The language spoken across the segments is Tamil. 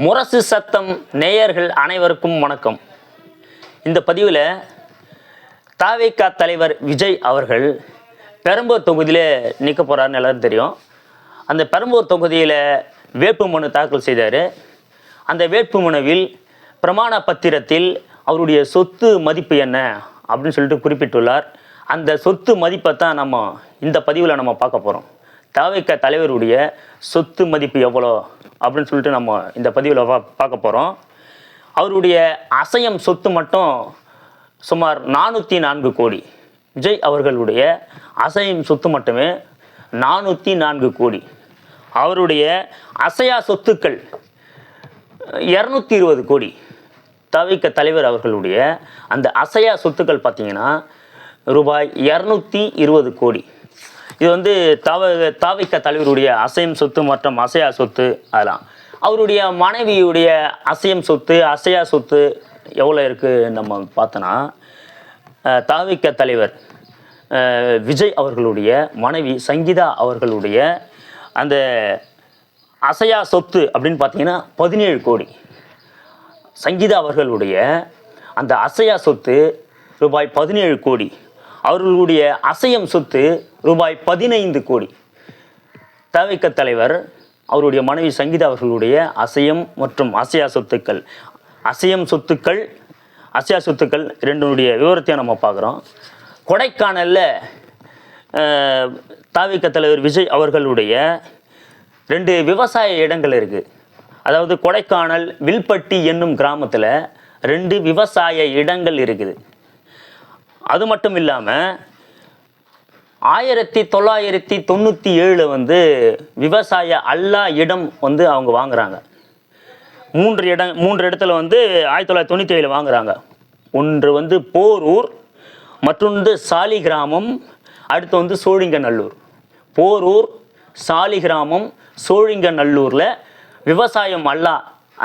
முரசு சத்தம் நேயர்கள் அனைவருக்கும் வணக்கம். இந்த பதிவில் தாவேகா தலைவர் விஜய் அவர்கள் பெரம்பூர் தொகுதியில் நிற்க போகிறாருன்னு எல்லாரும் தெரியும். அந்த பெரம்பூர் தொகுதியில் வேட்புமனு தாக்கல் செய்தார். அந்த வேட்புமனுவில் பிரமாண பத்திரத்தில் அவருடைய சொத்து மதிப்பு என்ன அப்படின்னு சொல்லிட்டு குறிப்பிட்டுள்ளார். அந்த சொத்து மதிப்பை தான் நம்ம இந்த பதிவில் நம்ம பார்க்க போகிறோம். தாவேகா தலைவருடைய சொத்து மதிப்பு எவ்வளோ அப்படின்னு சொல்லிட்டு நம்ம இந்த பதிவில் பார்க்க போகிறோம். அவருடைய அசையம் சொத்து மட்டும் சுமார் 404 கோடி. விஜய் அவர்களுடைய அசையம் சொத்து மட்டுமே 404 கோடி. அவருடைய அசையா சொத்துக்கள் 220 கோடி. தாவேகா தலைவர் அவர்களுடைய அந்த அசையா சொத்துக்கள் பார்த்தீங்கன்னா ரூபாய் 220 கோடி. இது வந்து தாவேகா தலைவருடைய அசையம் சொத்து மற்றும் அசையா சொத்து. அதெல்லாம் அவருடைய மனைவியுடைய அசையம் சொத்து அசையா சொத்து எவ்வளோ இருக்குது நம்ம பார்த்தோன்னா, தாவேகா தலைவர் விஜய் அவர்களுடைய மனைவி சங்கீதா அவர்களுடைய அந்த அசையா சொத்து அப்படின்னு பார்த்தீங்கன்னா 17 கோடி. சங்கீதா அவர்களுடைய அந்த அசையா சொத்து ரூபாய் 17 கோடி. அவர்களுடைய அசையம் சொத்து ரூபாய் 15 கோடி. தாவேகா தலைவர் அவருடைய மனைவி சங்கீதா அவர்களுடைய அசையம் மற்றும் அசையா சொத்துக்கள், அசையா சொத்துக்கள் ரெண்டுடைய விவரத்தையும் நம்ம பார்க்குறோம். கொடைக்கானலில் தாவேகா தலைவர் விஜய் அவர்களுடைய 2 விவசாய இடங்கள் இருக்குது. அதாவது கொடைக்கானல் வில்பட்டி என்னும் கிராமத்தில் 2 விவசாய இடங்கள் இருக்குது. அது மட்டும் இல்லாமல் 1997 வந்து விவசாய அல்லா இடம் வந்து அவங்க வாங்குறாங்க. 3 இடத்துல வந்து 1997 வாங்குறாங்க. ஒன்று வந்து போரூர், மற்றொன்று சாலிகிராமம், அடுத்து வந்து சோழிங்கநல்லூர். போரூர், சாலிகிராமம், சோழிங்கநல்லூரில் விவசாயம் அல்லா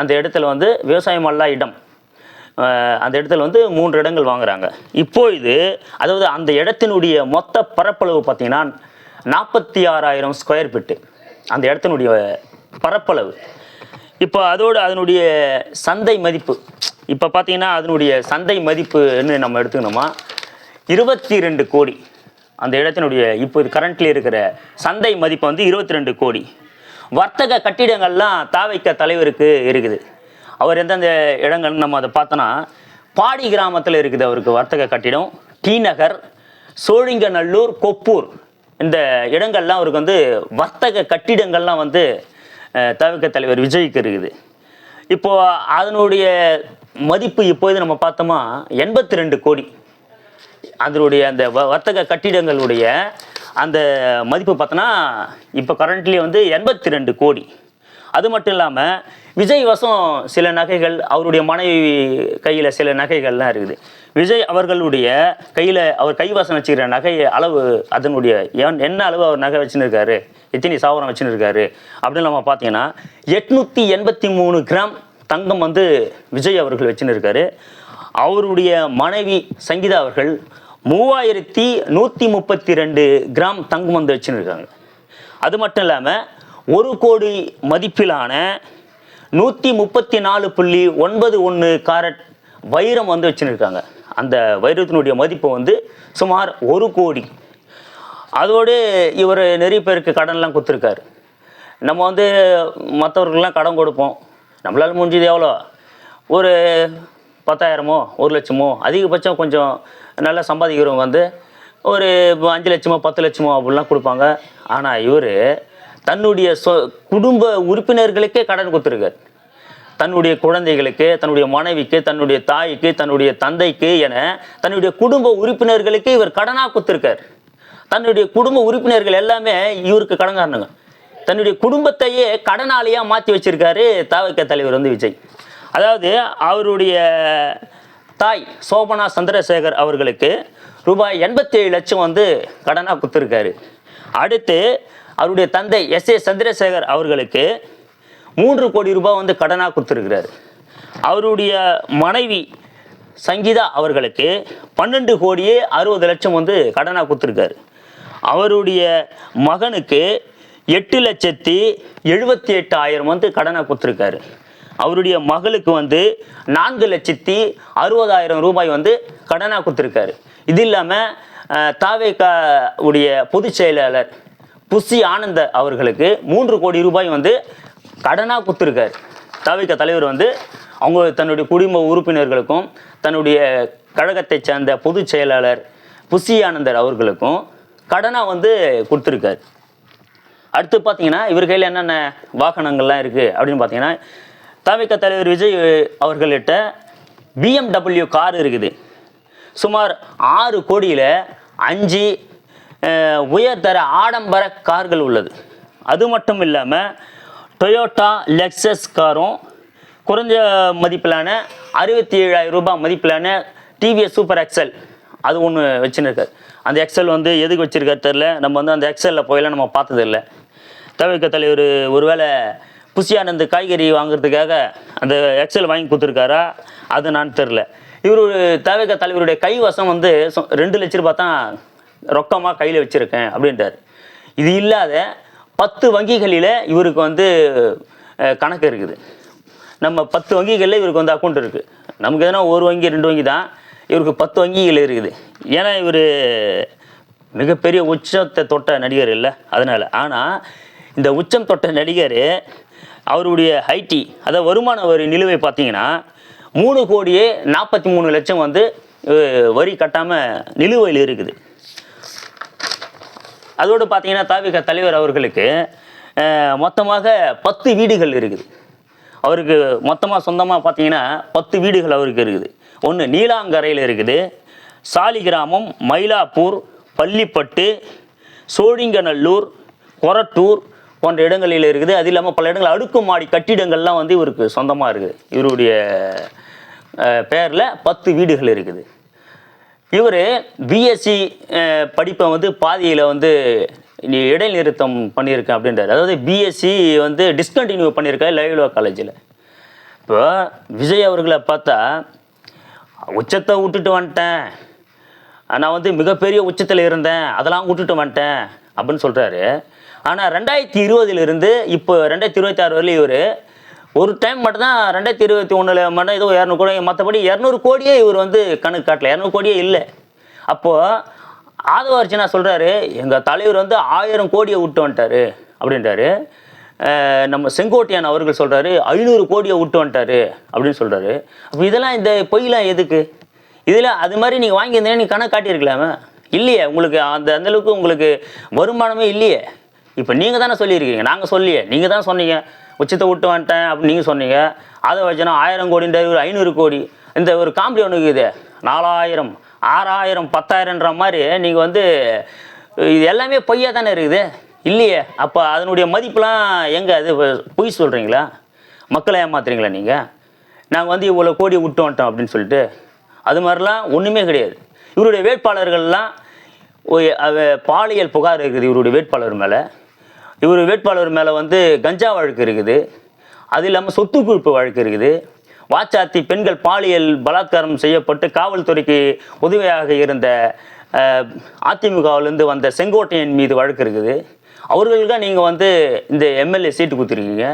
அந்த இடத்துல வந்து விவசாயம் அல்லா இடம் அந்த இடத்துல வந்து 3 இடங்கள் வாங்குறாங்க. இப்போது அதாவது அந்த இடத்தினுடைய மொத்த பரப்பளவு பார்த்தீங்கன்னா 46,000 ஸ்கொயர் ஃபீட்டு அந்த இடத்தினுடைய பரப்பளவு. இப்போ அதனுடைய சந்தை மதிப்பு இப்போ பார்த்தீங்கன்னா அதனுடைய சந்தை மதிப்புன்னு நம்ம எடுத்துக்கணுமா 22 கோடி. அந்த இடத்தினுடைய இப்போ கரண்ட்லி இருக்கிற சந்தை மதிப்பு வந்து 22 கோடி. வர்த்தக கட்டிடங்கள்லாம் தாவேகா தலைவருக்கு இருக்குது. அவர் எந்தெந்த இடங்கள்னு நம்ம அதை பார்த்தோன்னா, பாடி கிராமத்தில் இருக்குது அவருக்கு வர்த்தக கட்டிடம். டி நகர், சோழிங்கநல்லூர், கொப்பூர் இந்த இடங்கள்லாம் அவருக்கு வந்து வர்த்தக கட்டிடங்கள்லாம் வந்து தாவேகா தலைவர் விஜய்க்கு இருக்குது. இப்போது அதனுடைய மதிப்பு இப்போது நம்ம பார்த்தோமா 82 கோடி. அதனுடைய அந்த வர்த்தக கட்டிடங்களுடைய அந்த மதிப்பு பார்த்தோன்னா இப்போ கரண்ட்லி வந்து 82 கோடி. அது மட்டும் இல்லாமல் விஜய் வசம் சில நகைகள், அவருடைய மனைவி கையில் சில நகைகள்லாம் இருக்குது. விஜய் அவர்களுடைய கையில் அவர் கைவசம் வச்சுக்கிற நகை அளவு, அதனுடைய என்ன அளவு அவர் நகை வச்சுன்னு இருக்காரு, எத்தனை சாவரம் வச்சுன்னு இருக்காரு அப்படின்னு நம்ம பார்த்தீங்கன்னா 883 கிராம் தங்கம் வந்து விஜய் அவர்கள் வச்சுன்னு இருக்காரு. அவருடைய மனைவி சங்கீதா அவர்கள் 3132 கிராம் தங்கம் வந்து வச்சுன்னு இருக்காங்க. அது மட்டும் இல்லாமல் 1 கோடி மதிப்பிலான 134.91 காரட் வைரம் வந்து வச்சுருக்காங்க. அந்த வைரத்தினுடைய மதிப்பு வந்து சுமார் 1 கோடி. அதோடு இவர் நிறைய பேருக்கு கடன்லாம் கொடுத்துருக்காரு. நம்ம வந்து மற்றவர்களுக்கெல்லாம் கடன் கொடுப்போம். நம்மளால் முடிஞ்சது எவ்வளோ, ஒரு 10,000மோ 1 லட்சமோ, அதிகபட்சம் கொஞ்சம் நல்லா சம்பாதிக்கிறவங்க வந்து ஒரு 5 லட்சமோ 10 லட்சமோ அப்படிலாம் கொடுப்பாங்க. ஆனால் இவர் தன்னுடைய குடும்ப உறுப்பினர்களுக்கே கடன் கொடுத்துருக்கார். தன்னுடைய குழந்தைகளுக்கு, தன்னுடைய மனைவிக்கு, தன்னுடைய தாய்க்கு, தன்னுடைய தந்தைக்கு என தன்னுடைய குடும்ப உறுப்பினர்களுக்கு இவர் கடனாக கொடுத்துருக்கார். தன்னுடைய குடும்ப உறுப்பினர்கள் எல்லாமே இவருக்கு கடன்காரனுங்க. தன்னுடைய குடும்பத்தையே கடனாளியாக மாற்றி வச்சிருக்காரு தாவேகா தலைவர் வந்து விஜய். அதாவது அவருடைய தாய் சோபனா சந்திரசேகர் அவர்களுக்கு ரூபாய் 87 லட்சம் வந்து கடனாக கொடுத்துருக்காரு. அடுத்து அவருடைய தந்தை எஸ்.ஏ. சந்திரசேகர் அவர்களுக்கு 3 கோடி ரூபாய் வந்து கடனாக கொடுத்துருக்கிறார். அவருடைய மனைவி சங்கீதா அவர்களுக்கு 12 கோடியே 60 லட்சம் வந்து கடனாக கொடுத்துருக்காரு. அவருடைய மகனுக்கு 8,78,000 வந்து கடனாக கொடுத்துருக்காரு. அவருடைய மகளுக்கு வந்து 4,60,000 ரூபாய் வந்து கடனாக கொடுத்துருக்காரு. இது இல்லாமல் தாவேகா உடைய பொதுச் செயலாளர் புசி ஆனந்த அவர்களுக்கு 3 கோடி ரூபாய் வந்து கடனாக கொடுத்துருக்காரு. தாவேகா தலைவர் வந்து அவங்க தன்னுடைய குடும்ப உறுப்பினர்களுக்கும் தன்னுடைய கழகத்தை சேர்ந்த பொதுச் செயலாளர் புசி ஆனந்தர் அவர்களுக்கும் கடனாக வந்து கொடுத்துருக்காரு. அடுத்து பார்த்தீங்கன்னா இவர் கையில் என்னென்ன வாகனங்கள்லாம் இருக்குது அப்படின்னு பார்த்தீங்கன்னா, தாவேகா தலைவர் விஜய் அவர்கள்கிட்ட BMW கார் இருக்குது. சுமார் 6 கோடியில் 5 உயர்தர ஆடம்பர கார்கள் உள்ளது. அது மட்டும் இல்லாமல் டொயோட்டா லெக்ஸஸ் காரும், குறைஞ்ச மதிப்பிலான 67,000 ரூபாய் மதிப்பிலான டிவிஎஸ் சூப்பர் எக்ஸல் அது ஒன்று வச்சுருக்கார். அந்த எக்ஸல் வந்து எதுக்கு வச்சுருக்காரு தெரில. நம்ம வந்து அந்த எக்ஸலில் போயெல்லாம் நம்ம பார்த்ததில்லை. தாவேகா தலைவர் ஒருவேளை புசி ஆனந்த் காய்கறி வாங்குறதுக்காக அந்த எக்ஸல் வாங்கி கொடுத்துருக்காரா அது நான் தெரில. இவர் தாவேகா தலைவருடைய கைவசம் வந்து 2 லட்ச ரூபாய் தான் ரொக்கமாக கையில் வச்சுருக்கேன் அப்படின்றார். இது இல்லாத 10 வங்கிகளில் இவருக்கு வந்து கணக்கு இருக்குது. நம்ம 10 வங்கிகளில் இவருக்கு வந்து அக்கௌண்ட் இருக்குது. நமக்கு எதனா 1 வங்கி 2 வங்கி தான், இவருக்கு 10 வங்கிகள் இருக்குது. ஏன்னா இவர் மிகப்பெரிய உச்சத்தை தொட்ட நடிகர் இல்லை அதனால். ஆனால் இந்த உச்சம் தொட்ட நடிகர் அவருடைய ஐடி அதாவது வருமான வரி நிலுவை பார்த்தீங்கன்னா 3,43,00,000 வந்து வரி கட்டாமல் நிலுவையில் இருக்குது. அதோடு பார்த்தீங்கன்னா தாவேகா தலைவர் அவர்களுக்கு மொத்தமாக 10 வீடுகள் இருக்குது. அவருக்கு மொத்தமாக சொந்தமாக பார்த்தீங்கன்னா 10 வீடுகள் அவருக்கு இருக்குது. ஒன்று நீலாங்கரையில் இருக்குது, சாலிகிராமம், மயிலாப்பூர், பள்ளிப்பட்டு, சோழிங்கநல்லூர், கொரட்டூர் போன்ற இடங்களில் இருக்குது. அது இல்லாமல் பல இடங்கள் அடுக்குமாடி கட்டிடங்கள்லாம் வந்து இவருக்கு சொந்தமாக இருக்குது. இவருடைய பேரில் 10 வீடுகள் இருக்குது. இவர் பிஎஸ்சி படிப்பை வந்து பாதியில் வந்து இடைநிறுத்தம் பண்ணியிருக்கேன் அப்படின்றார். அதாவது பிஎஸ்சி வந்து டிஸ்கண்டினியூ பண்ணியிருக்காரு லயோலா காலேஜில். இப்போ விஜய் அவர்களை பார்த்தா உச்சத்தை விட்டுட்டு வந்துட்டேன், நான் வந்து மிகப்பெரிய உச்சத்தில் இருந்தேன், அதெல்லாம் விட்டுட்டு வந்துட்டேன் அப்படின்னு சொல்கிறாரு. ஆனால் 2020 இப்போ 2026 வரலையும் இவர் ஒரு டைம் மட்டும்தான் 2021 மட்டும் ஏதோ 200 கோடி, மற்றபடி 200 கோடியே இவர் வந்து கணக்கு காட்டல, 200 கோடியே இல்லை. அப்போது ஆதவ அர்ச்சனா சொல்கிறாரு எங்கள் தலைவர் வந்து 1000 கோடியை விட்டு வந்துட்டார் அப்படின்றாரு. நம்ம செங்கோட்டையன் அவர்கள் சொல்கிறாரு 500 கோடியை விட்டு வந்துட்டார் அப்படின்னு சொல்கிறாரு. அப்போ இதெல்லாம் இந்த பொய்லாம் எதுக்கு? இதில் அது மாதிரி நீங்கள் வாங்கியிருந்தீங்கன்னா நீங்கள் கணக்கு காட்டியிருக்கலாமே. இல்லையே, உங்களுக்கு அந்தளவுக்கு உங்களுக்கு வருமானமே இல்லையே. இப்போ நீங்கள் தானே சொல்லியிருக்கீங்க, நாங்கள் சொல்லியே. நீங்கள் தான் சொன்னீங்க உச்சத்தை விட்டு வந்துட்டேன் அப்படின்னு நீங்கள் சொன்னீங்க. அதை வச்சுனா 1000 கோடின்ற 500 கோடி. இந்த ஒரு காமெடி ஒன்று இருக்குது, 4000 6000 10,000ன்ற மாதிரி நீங்கள் வந்து இது எல்லாமே பொய்யா தானே இருக்குது இல்லையே. அப்போ அதனுடைய மதிப்புலாம் எங்கே? அது பொய் சொல்கிறீங்களா? மக்களை ஏமாத்துறீங்களா நீங்கள்? நாங்கள் வந்து இவ்வளோ கோடி விட்டு வந்துட்டோம் அப்படின்னு சொல்லிட்டு அது மாதிரிலாம் ஒன்றுமே கிடையாது. இவருடைய வேட்பாளர்கள்லாம் பாலியல் புகார் இருக்குது இவருடைய வேட்பாளர் மேலே. இவர் வேட்பாளர் மேலே வந்து கஞ்சா வழக்கு இருக்குது. அது இல்லாமல் சொத்து குவிப்பு வழக்கு இருக்குது. வாச்சாத்தி பெண்கள் பாலியல் பலாத்காரம் செய்யப்பட்டு காவல்துறைக்கு உதவியாக இருந்த அதிமுகவிலேருந்து வந்த செங்கோட்டையன் மீது வழக்கு இருக்குது. அவர்களுக்கு தான் நீங்கள் வந்து இந்த எம்எல்ஏ சீட்டு கொடுத்துருக்கீங்க.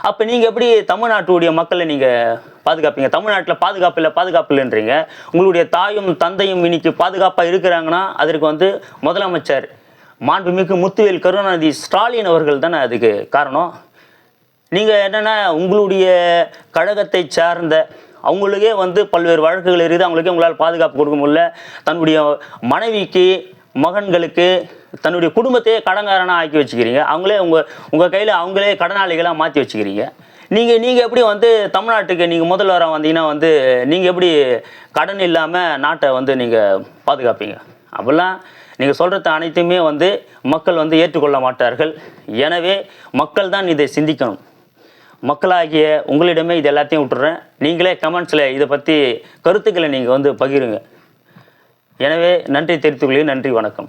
அப்போ நீங்கள் எப்படி தமிழ்நாட்டுடைய மக்களை நீங்கள் பாதுகாப்பீங்க? தமிழ்நாட்டில் பாதுகாப்பு இல்லைன்றீங்க. உங்களுடைய தாயும் தந்தையும் இன்னைக்கு பாதுகாப்பாக இருக்கிறாங்கன்னா அதற்கு வந்து முதலமைச்சர் மாண்புமிகு முத்துவேல் கருணாநிதி ஸ்டாலின் அவர்கள் தானே அதுக்கு காரணம். நீங்கள் என்னென்னா உங்களுடைய கழகத்தை சார்ந்த அவங்களுக்கே வந்து பல்வேறு வழக்குகள் இருக்குது, அவங்களுக்கே உங்களால் பாதுகாப்பு கொடுக்க முடியல. தன்னுடைய மனைவிக்கு மகன்களுக்கு தன்னுடைய குடும்பத்தையே கடன்காரனாக ஆக்கி வச்சுக்கிறீங்க. அவங்களே உங்கள் கையில் அவங்களே கடனாளிகளாக மாற்றி வச்சுக்கிறீங்க. நீங்கள் எப்படி வந்து தமிழ்நாட்டுக்கு நீங்கள் முதல்வராக வந்தீங்கன்னா வந்து நீங்கள் எப்படி கடன் இல்லாமல் நாட்டை வந்து நீங்கள் பாதுகாப்பீங்க? அப்படிலாம் நீங்கள் சொல்கிறது அனைத்துமே வந்து மக்கள் வந்து ஏற்றுக்கொள்ள மாட்டார்கள். எனவே மக்கள் தான் இதை சிந்திக்கணும். மக்களாகிய உங்களிடமே இது எல்லாத்தையும் விட்டுறேன். நீங்களே கமெண்ட்ஸில் இதை பற்றி கருத்துக்களை நீங்கள் வந்து பகிருங்க. எனவே நன்றி தெரிவித்துக்கொள்கிறேன். நன்றி, வணக்கம்.